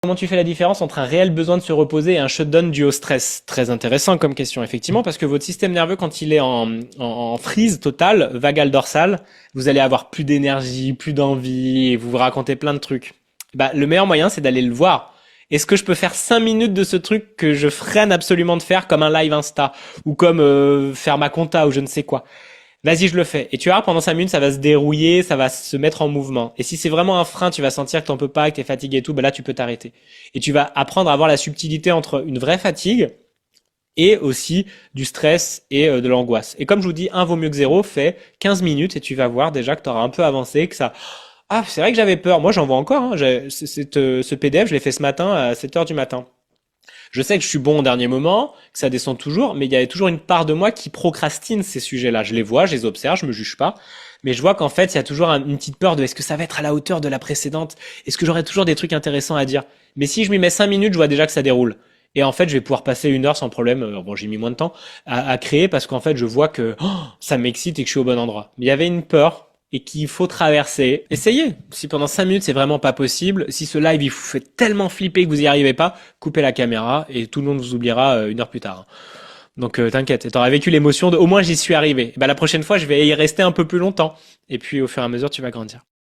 Comment tu fais la différence entre un réel besoin de se reposer et un shutdown dû au stress? Très intéressant comme question, effectivement, parce que votre système nerveux, quand il est en freeze totale, vagal dorsale, vous allez avoir plus d'énergie, plus d'envie, et vous vous racontez plein de trucs. Bah, le meilleur moyen, c'est d'aller le voir. Est-ce que je peux faire 5 minutes de ce truc que je freine absolument de faire, comme un live Insta, ou comme faire ma compta, ou je ne sais quoi? Vas-y, je le fais. Et tu vois, pendant 5 minutes, ça va se dérouiller, ça va se mettre en mouvement. Et si c'est vraiment un frein, tu vas sentir que t'en peux pas, que t'es fatigué et tout, ben là, tu peux t'arrêter. Et tu vas apprendre à avoir la subtilité entre une vraie fatigue et aussi du stress et de l'angoisse. Et comme je vous dis, un vaut mieux que zéro, fais 15 minutes et tu vas voir déjà que tu auras un peu avancé, que ça... Ah, c'est vrai que j'avais peur. Moi, j'en vois encore. Hein. Ce PDF, je l'ai fait ce matin à 7 heures du matin. Je sais que je suis bon au dernier moment, que ça descend toujours, mais il y avait toujours une part de moi qui procrastine ces sujets-là. Je les vois, je les observe, je me juge pas, mais je vois qu'en fait, il y a toujours une petite peur de est-ce que ça va être à la hauteur de la précédente? Est-ce que j'aurai toujours des trucs intéressants à dire? Mais si je m'y mets 5 minutes, je vois déjà que ça déroule. Et en fait, je vais pouvoir passer 1 heure sans problème. Bon, j'ai mis moins de temps à créer parce qu'en fait, je vois que ça m'excite et que je suis au bon endroit. Mais il y avait une peur et qu'il faut traverser. Essayez. Si pendant 5 minutes c'est vraiment pas possible, si ce live il vous fait tellement flipper que vous y arrivez pas, coupez la caméra et tout le monde vous oubliera 1 heure plus tard. Donc t'inquiète, t'auras vécu l'émotion de au moins j'y suis arrivé. Et bah, la prochaine fois je vais y rester un peu plus longtemps. Et puis au fur et à mesure tu vas grandir.